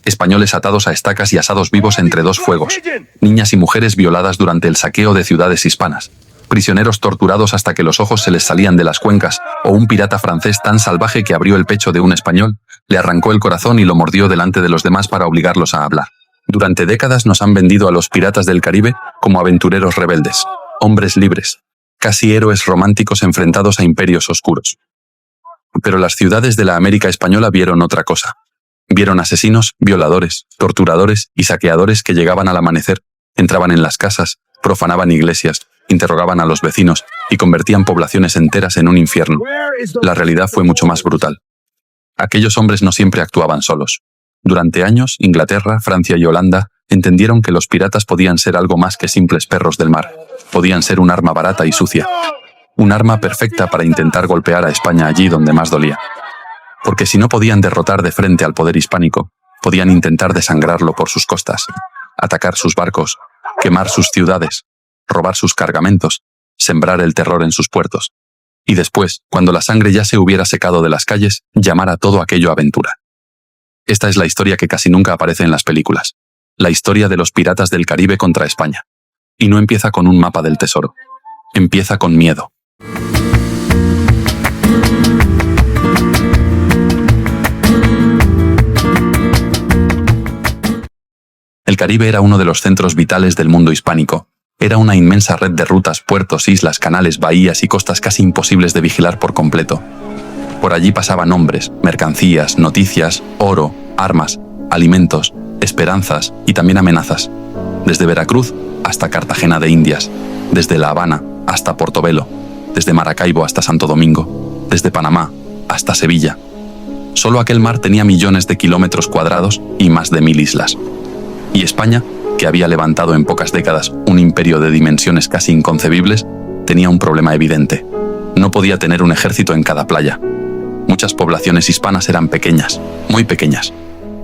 españoles atados a estacas y asados vivos entre dos fuegos, niñas y mujeres violadas durante el saqueo de ciudades hispanas, prisioneros torturados hasta que los ojos se les salían de las cuencas, o un pirata francés tan salvaje que abrió el pecho de un español, le arrancó el corazón y lo mordió delante de los demás para obligarlos a hablar. Durante décadas nos han vendido a los piratas del Caribe como aventureros rebeldes, hombres libres, casi héroes románticos enfrentados a imperios oscuros. Pero las ciudades de la América española vieron otra cosa. Vieron asesinos, violadores, torturadores y saqueadores que llegaban al amanecer, entraban en las casas, profanaban iglesias, interrogaban a los vecinos y convertían poblaciones enteras en un infierno. La realidad fue mucho más brutal. Aquellos hombres no siempre actuaban solos. Durante años, Inglaterra, Francia y Holanda entendieron que los piratas podían ser algo más que simples perros del mar. Podían ser un arma barata y sucia. Un arma perfecta para intentar golpear a España allí donde más dolía. Porque si no podían derrotar de frente al poder hispánico, podían intentar desangrarlo por sus costas, atacar sus barcos, quemar sus ciudades, robar sus cargamentos, sembrar el terror en sus puertos. Y después, cuando la sangre ya se hubiera secado de las calles, llamar a todo aquello aventura. Esta es la historia que casi nunca aparece en las películas. La historia de los piratas del Caribe contra España. Y no empieza con un mapa del tesoro. Empieza con miedo. El Caribe era uno de los centros vitales del mundo hispánico. Era una inmensa red de rutas, puertos, islas, canales, bahías y costas casi imposibles de vigilar por completo. Por allí pasaban hombres, mercancías, noticias, oro, armas, alimentos, esperanzas y también amenazas. Desde Veracruz hasta Cartagena de Indias, desde La Habana hasta Portobelo, desde Maracaibo hasta Santo Domingo, desde Panamá hasta Sevilla. Solo aquel mar tenía millones de kilómetros cuadrados y más de 1000 islas. Y España, que había levantado en pocas décadas un imperio de dimensiones casi inconcebibles, tenía un problema evidente. No podía tener un ejército en cada playa. Muchas poblaciones hispanas eran pequeñas, muy pequeñas.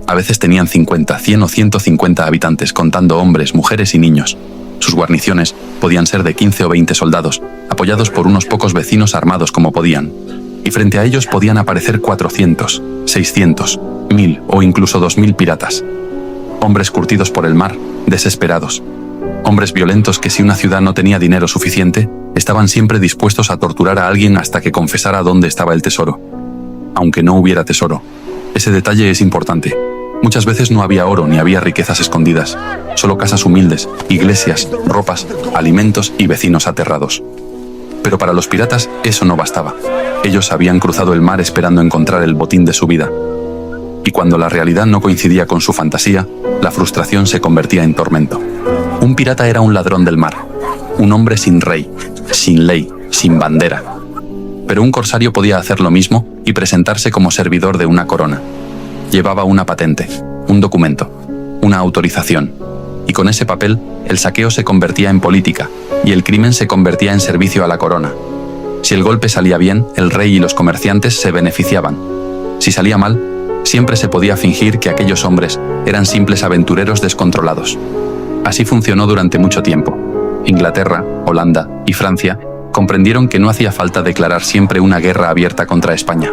A veces tenían 50, 100 o 150 habitantes, contando hombres, mujeres y niños. Sus guarniciones podían ser de 15 o 20 soldados, apoyados por unos pocos vecinos armados como podían. Y frente a ellos podían aparecer 400, 600, 1000 o incluso 2000 piratas. Hombres curtidos por el mar, desesperados. Hombres violentos que si una ciudad no tenía dinero suficiente, estaban siempre dispuestos a torturar a alguien hasta que confesara dónde estaba el tesoro. Aunque no hubiera tesoro. Ese detalle es importante. Muchas veces no había oro ni había riquezas escondidas, solo casas humildes, iglesias, ropas, alimentos y vecinos aterrados. Pero para los piratas eso no bastaba. Ellos habían cruzado el mar esperando encontrar el botín de su vida. Y cuando la realidad no coincidía con su fantasía, la frustración se convertía en tormento. Un pirata era un ladrón del mar, un hombre sin rey, sin ley, sin bandera. Pero un corsario podía hacer lo mismo y presentarse como servidor de una corona. Llevaba una patente, un documento, una autorización. Y con ese papel, el saqueo se convertía en política y el crimen se convertía en servicio a la corona. Si el golpe salía bien, el rey y los comerciantes se beneficiaban. Si salía mal, siempre se podía fingir que aquellos hombres eran simples aventureros descontrolados. Así funcionó durante mucho tiempo. Inglaterra, Holanda y Francia comprendieron que no hacía falta declarar siempre una guerra abierta contra España.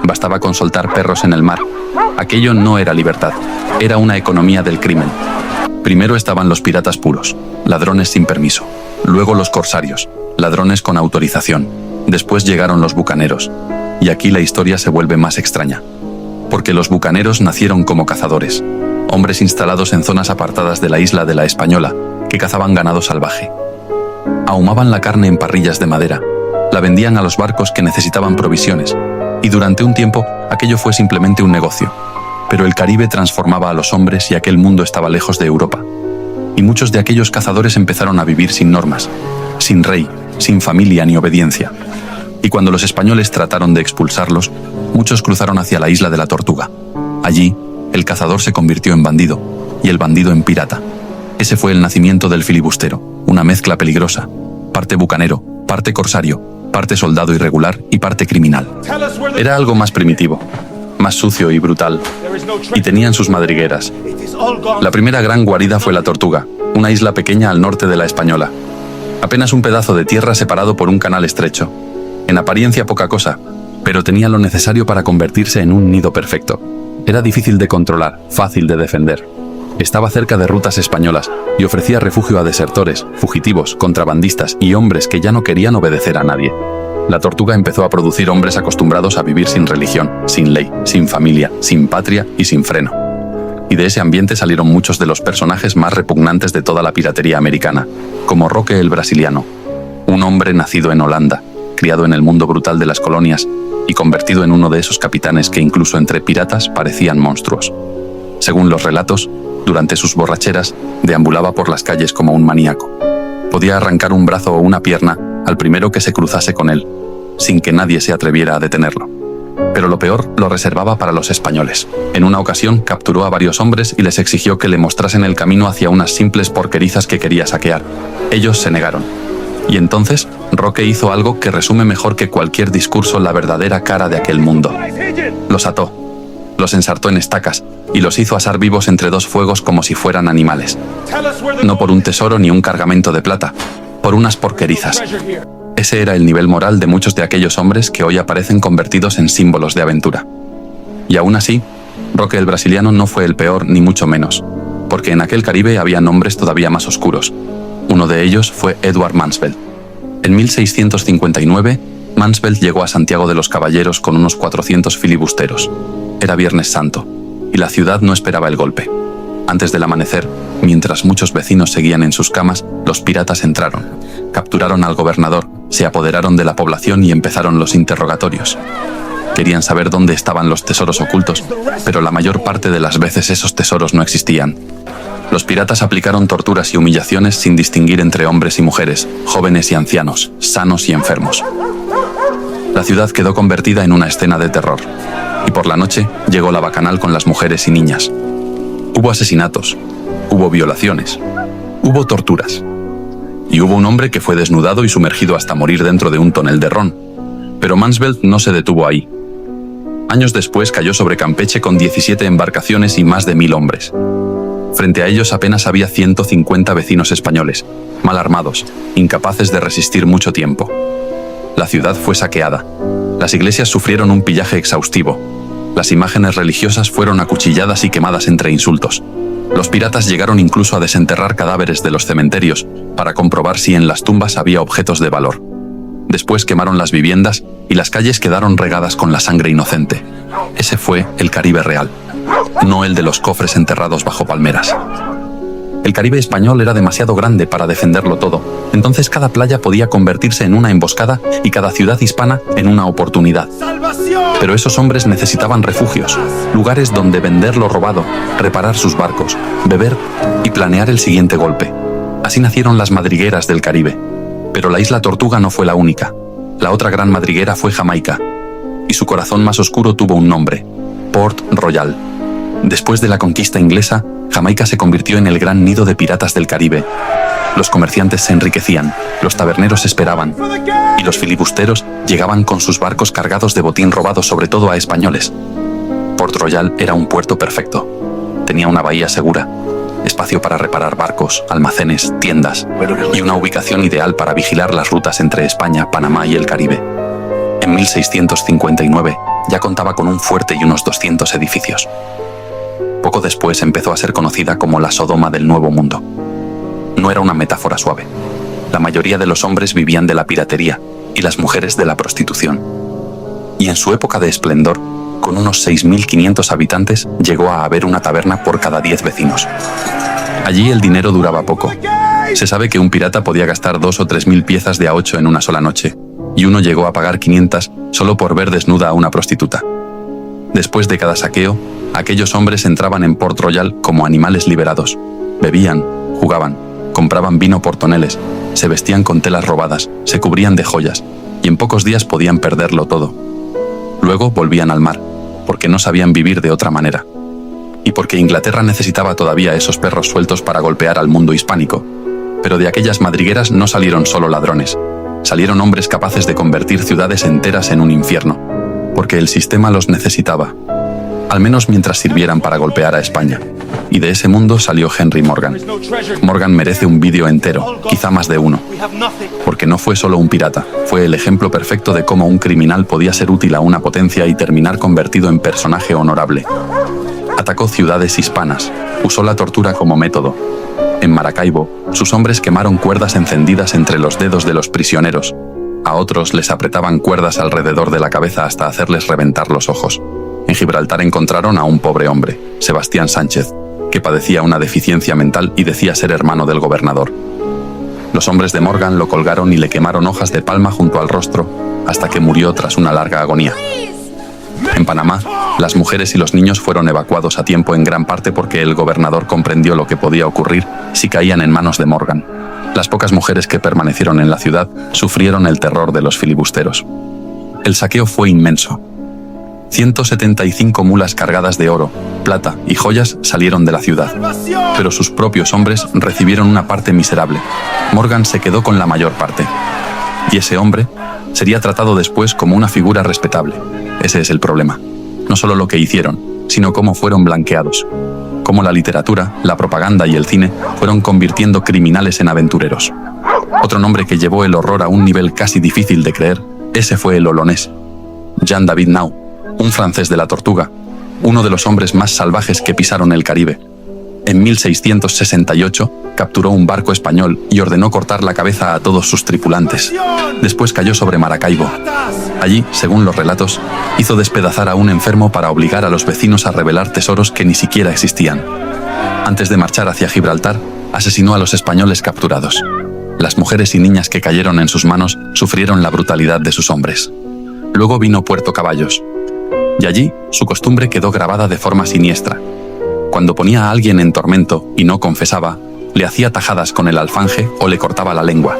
Bastaba con soltar perros en el mar. Aquello no era libertad, era una economía del crimen. Primero estaban los piratas puros, ladrones sin permiso. Luego los corsarios, ladrones con autorización. Después llegaron los bucaneros. Y aquí la historia se vuelve más extraña. Porque los bucaneros nacieron como cazadores, hombres instalados en zonas apartadas de la isla de la Española, que cazaban ganado salvaje. Ahumaban la carne en parrillas de madera, la vendían a los barcos que necesitaban provisiones, y durante un tiempo aquello fue simplemente un negocio. Pero el Caribe transformaba a los hombres y aquel mundo estaba lejos de Europa. Y muchos de aquellos cazadores empezaron a vivir sin normas, sin rey, sin familia ni obediencia. Y cuando los españoles trataron de expulsarlos, muchos cruzaron hacia la isla de la Tortuga. Allí, el cazador se convirtió en bandido, y el bandido en pirata. Ese fue el nacimiento del filibustero, una mezcla peligrosa, parte bucanero, parte corsario, parte soldado irregular y parte criminal. Era algo más primitivo, más sucio y brutal, y tenían sus madrigueras. La primera gran guarida fue la Tortuga, una isla pequeña al norte de la Española. Apenas un pedazo de tierra separado por un canal estrecho. En apariencia poca cosa, pero tenía lo necesario para convertirse en un nido perfecto. Era difícil de controlar, fácil de defender. Estaba cerca de rutas españolas y ofrecía refugio a desertores, fugitivos, contrabandistas y hombres que ya no querían obedecer a nadie. La Tortuga empezó a producir hombres acostumbrados a vivir sin religión, sin ley, sin familia, sin patria y sin freno. Y de ese ambiente salieron muchos de los personajes más repugnantes de toda la piratería americana, como Roque el Brasiliano, un hombre nacido en Holanda, criado en el mundo brutal de las colonias y convertido en uno de esos capitanes que incluso entre piratas parecían monstruos. Según los relatos, durante sus borracheras, deambulaba por las calles como un maníaco. Podía arrancar un brazo o una pierna al primero que se cruzase con él, sin que nadie se atreviera a detenerlo. Pero lo peor lo reservaba para los españoles. En una ocasión capturó a varios hombres y les exigió que le mostrasen el camino hacia unas simples porquerizas que quería saquear. Ellos se negaron. Y entonces, Roque hizo algo que resume mejor que cualquier discurso la verdadera cara de aquel mundo. Los ató, los ensartó en estacas y los hizo asar vivos entre dos fuegos como si fueran animales. No por un tesoro ni un cargamento de plata, por unas porquerizas. Ese era el nivel moral de muchos de aquellos hombres que hoy aparecen convertidos en símbolos de aventura. Y aún así, Roque el Brasiliano no fue el peor ni mucho menos, porque en aquel Caribe había nombres todavía más oscuros. Uno de ellos fue Edward Mansvelt. En 1659, Mansvelt llegó a Santiago de los Caballeros con unos 400 filibusteros. Era Viernes Santo, y la ciudad no esperaba el golpe. Antes del amanecer, mientras muchos vecinos seguían en sus camas, los piratas entraron, capturaron al gobernador, se apoderaron de la población y empezaron los interrogatorios. Querían saber dónde estaban los tesoros ocultos, pero la mayor parte de las veces esos tesoros no existían. Los piratas aplicaron torturas y humillaciones sin distinguir entre hombres y mujeres, jóvenes y ancianos, sanos y enfermos. La ciudad quedó convertida en una escena de terror, y por la noche llegó la bacanal con las mujeres y niñas. Hubo asesinatos, hubo violaciones, hubo torturas. Y hubo un hombre que fue desnudado y sumergido hasta morir dentro de un tonel de ron. Pero Mansvelt no se detuvo ahí. Años después cayó sobre Campeche con 17 embarcaciones y más de 1000 hombres. Frente a ellos apenas había 150 vecinos españoles, mal armados, incapaces de resistir mucho tiempo. La ciudad fue saqueada. Las iglesias sufrieron un pillaje exhaustivo. Las imágenes religiosas fueron acuchilladas y quemadas entre insultos. Los piratas llegaron incluso a desenterrar cadáveres de los cementerios para comprobar si en las tumbas había objetos de valor. Después quemaron las viviendas y las calles quedaron regadas con la sangre inocente. Ese fue el Caribe real, no el de los cofres enterrados bajo palmeras. El Caribe español era demasiado grande para defenderlo todo, entonces cada playa podía convertirse en una emboscada y cada ciudad hispana en una oportunidad. Pero esos hombres necesitaban refugios, lugares donde vender lo robado, reparar sus barcos, beber y planear el siguiente golpe. Así nacieron las madrigueras del Caribe. Pero la isla Tortuga no fue la única. La otra gran madriguera fue Jamaica, y su corazón más oscuro tuvo un nombre: Port Royal. Después de la conquista inglesa, Jamaica se convirtió en el gran nido de piratas del Caribe. Los comerciantes se enriquecían, los taberneros esperaban, y los filibusteros llegaban con sus barcos cargados de botín robado sobre todo a españoles. Port Royal era un puerto perfecto. Tenía una bahía segura, espacio para reparar barcos, almacenes, tiendas y una ubicación ideal para vigilar las rutas entre España, Panamá y el Caribe. En 1659 ya contaba con un fuerte y unos 200 edificios. Poco después empezó a ser conocida como la Sodoma del Nuevo Mundo. No era una metáfora suave. La mayoría de los hombres vivían de la piratería y las mujeres de la prostitución. Y en su época de esplendor, con unos 6.500 habitantes, llegó a haber una taberna por cada 10 vecinos. Allí el dinero duraba poco. Se sabe que un pirata podía gastar 2 o 3.000 piezas de A8 en una sola noche, y uno llegó a pagar 500 solo por ver desnuda a una prostituta. Después de cada saqueo, aquellos hombres entraban en Port Royal como animales liberados. Bebían, jugaban, compraban vino por toneles, se vestían con telas robadas, se cubrían de joyas, y en pocos días podían perderlo todo. Luego volvían al mar, porque no sabían vivir de otra manera. Y porque Inglaterra necesitaba todavía esos perros sueltos para golpear al mundo hispánico. Pero de aquellas madrigueras no salieron solo ladrones. Salieron hombres capaces de convertir ciudades enteras en un infierno, porque el sistema los necesitaba, al menos mientras sirvieran para golpear a España. Y de ese mundo salió Henry Morgan. Morgan merece un vídeo entero, quizá más de uno, porque no fue solo un pirata, fue el ejemplo perfecto de cómo un criminal podía ser útil a una potencia y terminar convertido en personaje honorable. Atacó ciudades hispanas, usó la tortura como método. En Maracaibo, sus hombres quemaron cuerdas encendidas entre los dedos de los prisioneros. A otros les apretaban cuerdas alrededor de la cabeza hasta hacerles reventar los ojos. En Gibraltar encontraron a un pobre hombre, Sebastián Sánchez, que padecía una deficiencia mental y decía ser hermano del gobernador. Los hombres de Morgan lo colgaron y le quemaron hojas de palma junto al rostro hasta que murió tras una larga agonía. En Panamá, las mujeres y los niños fueron evacuados a tiempo en gran parte porque el gobernador comprendió lo que podía ocurrir si caían en manos de Morgan. Las pocas mujeres que permanecieron en la ciudad sufrieron el terror de los filibusteros. El saqueo fue inmenso. 175 mulas cargadas de oro, plata y joyas salieron de la ciudad, pero sus propios hombres recibieron una parte miserable. Morgan se quedó con la mayor parte. Y ese hombre sería tratado después como una figura respetable. Ese es el problema. No solo lo que hicieron, sino cómo fueron blanqueados. Cómo la literatura, la propaganda y el cine fueron convirtiendo criminales en aventureros. Otro nombre que llevó el horror a un nivel casi difícil de creer, ese fue el olonés. Jean David Nau, un francés de la Tortuga, uno de los hombres más salvajes que pisaron el Caribe. En 1668 capturó un barco español y ordenó cortar la cabeza a todos sus tripulantes. Después cayó sobre Maracaibo. Allí, según los relatos, hizo despedazar a un enfermo para obligar a los vecinos a revelar tesoros que ni siquiera existían. Antes de marchar hacia Gibraltar, asesinó a los españoles capturados. Las mujeres y niñas que cayeron en sus manos sufrieron la brutalidad de sus hombres. Luego vino Puerto Caballos. Y allí, su costumbre quedó grabada de forma siniestra. Cuando ponía a alguien en tormento y no confesaba, le hacía tajadas con el alfanje o le cortaba la lengua.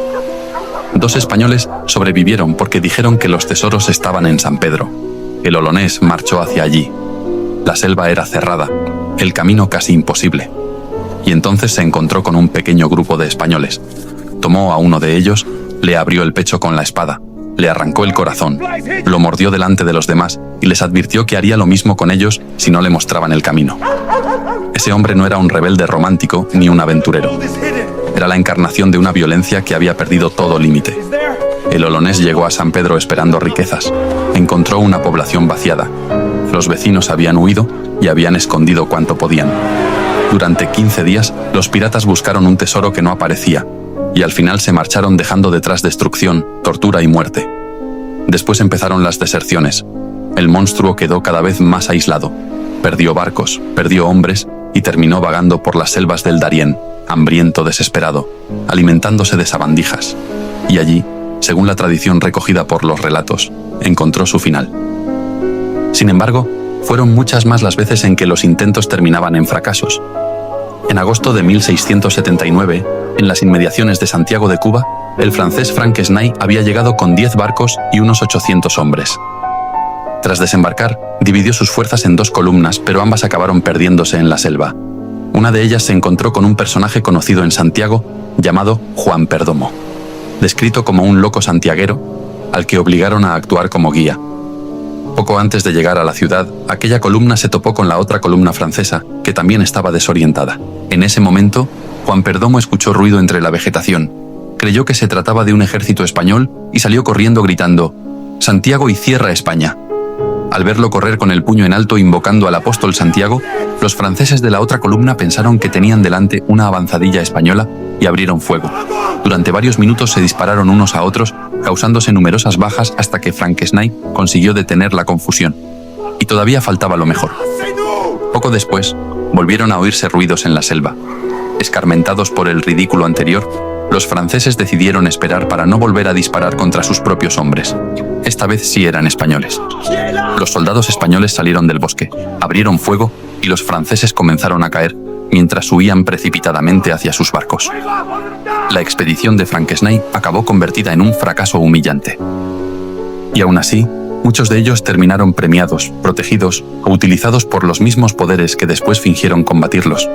2 españoles sobrevivieron porque dijeron que los tesoros estaban en San Pedro. El olonés marchó hacia allí. La selva era cerrada, el camino casi imposible. Y entonces se encontró con un pequeño grupo de españoles. Tomó a uno de ellos, le abrió el pecho con la espada, le arrancó el corazón, lo mordió delante de los demás y les advirtió que haría lo mismo con ellos si no le mostraban el camino. Ese hombre no era un rebelde romántico ni un aventurero. Era la encarnación de una violencia que había perdido todo límite. El olonés llegó a San Pedro esperando riquezas. Encontró una población vaciada. Los vecinos habían huido y habían escondido cuanto podían. Durante 15 días, los piratas buscaron un tesoro que no aparecía, y al final se marcharon dejando detrás destrucción, tortura y muerte. Después empezaron las deserciones. El monstruo quedó cada vez más aislado. Perdió barcos, perdió hombres y terminó vagando por las selvas del Darién, hambriento, desesperado, alimentándose de sabandijas. Y allí, según la tradición recogida por los relatos, encontró su final. Sin embargo, fueron muchas más las veces en que los intentos terminaban en fracasos. En agosto de 1679, en las inmediaciones de Santiago de Cuba, el francés Frank Snay había llegado con 10 barcos y unos 800 hombres. Tras desembarcar, dividió sus fuerzas en 2 columnas, pero ambas acabaron perdiéndose en la selva. Una de ellas se encontró con un personaje conocido en Santiago llamado Juan Perdomo, descrito como un loco santiaguero, al que obligaron a actuar como guía. Poco antes de llegar a la ciudad, aquella columna se topó con la otra columna francesa, que también estaba desorientada. En ese momento, Juan Perdomo escuchó ruido entre la vegetación. Creyó que se trataba de un ejército español y salió corriendo gritando: «Santiago y cierra España». Al verlo correr con el puño en alto invocando al apóstol Santiago, los franceses de la otra columna pensaron que tenían delante una avanzadilla española y abrieron fuego. Durante varios minutos se dispararon unos a otros, causándose numerosas bajas hasta que Frank Snay consiguió detener la confusión. Y todavía faltaba lo mejor. Poco después, volvieron a oírse ruidos en la selva. Escarmentados por el ridículo anterior, los franceses decidieron esperar para no volver a disparar contra sus propios hombres. Esta vez sí eran españoles. Los soldados españoles salieron del bosque, abrieron fuego y los franceses comenzaron a caer mientras huían precipitadamente hacia sus barcos. La expedición de Frank Snay acabó convertida en un fracaso humillante. Y aún así, muchos de ellos terminaron premiados, protegidos o utilizados por los mismos poderes que después fingieron combatirlos.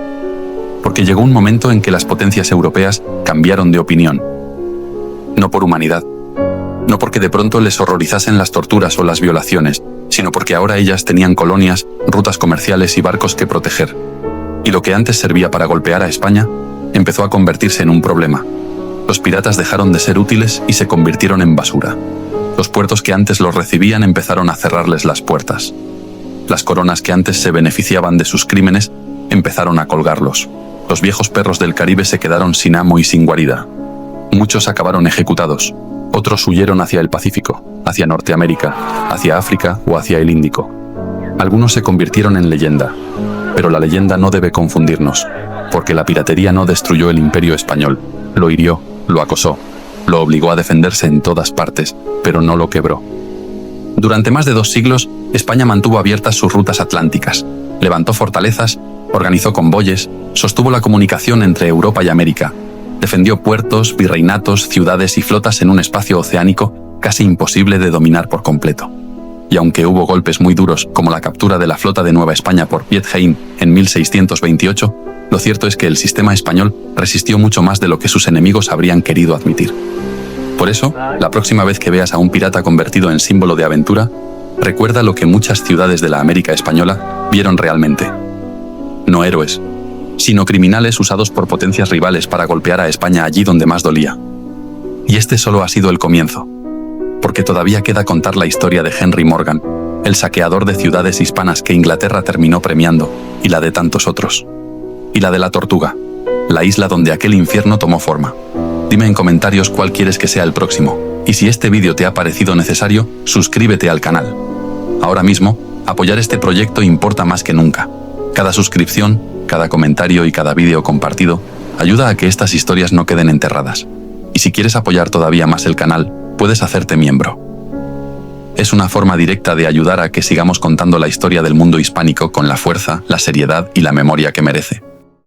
Porque llegó un momento en que las potencias europeas cambiaron de opinión. No por humanidad, no porque de pronto les horrorizasen las torturas o las violaciones, sino porque ahora ellas tenían colonias, rutas comerciales y barcos que proteger. Y lo que antes servía para golpear a España, empezó a convertirse en un problema. Los piratas dejaron de ser útiles y se convirtieron en basura. Los puertos que antes los recibían empezaron a cerrarles las puertas. Las coronas que antes se beneficiaban de sus crímenes empezaron a colgarlos. Los viejos perros del Caribe se quedaron sin amo y sin guarida. Muchos acabaron ejecutados. Otros huyeron hacia el Pacífico, hacia Norteamérica, hacia África o hacia el Índico. Algunos se convirtieron en leyenda. Pero la leyenda no debe confundirnos, porque la piratería no destruyó el Imperio español. Lo hirió, lo acosó, lo obligó a defenderse en todas partes, pero no lo quebró. Durante más de 2 siglos, España mantuvo abiertas sus rutas atlánticas, levantó fortalezas, organizó convoyes, sostuvo la comunicación entre Europa y América, defendió puertos, virreinatos, ciudades y flotas en un espacio oceánico casi imposible de dominar por completo. Y aunque hubo golpes muy duros, como la captura de la flota de Nueva España por Piet Hein en 1628, lo cierto es que el sistema español resistió mucho más de lo que sus enemigos habrían querido admitir. Por eso, la próxima vez que veas a un pirata convertido en símbolo de aventura, recuerda lo que muchas ciudades de la América española vieron realmente. No héroes, sino criminales usados por potencias rivales para golpear a España allí donde más dolía. Y este solo ha sido el comienzo, porque todavía queda contar la historia de Henry Morgan, el saqueador de ciudades hispanas que Inglaterra terminó premiando, y la de tantos otros. Y la de la Tortuga, la isla donde aquel infierno tomó forma. Dime en comentarios cuál quieres que sea el próximo, y si este vídeo te ha parecido necesario, suscríbete al canal. Ahora mismo, apoyar este proyecto importa más que nunca. Cada suscripción, cada comentario y cada vídeo compartido ayuda a que estas historias no queden enterradas. Y si quieres apoyar todavía más el canal, puedes hacerte miembro. Es una forma directa de ayudar a que sigamos contando la historia del mundo hispánico con la fuerza, la seriedad y la memoria que merece.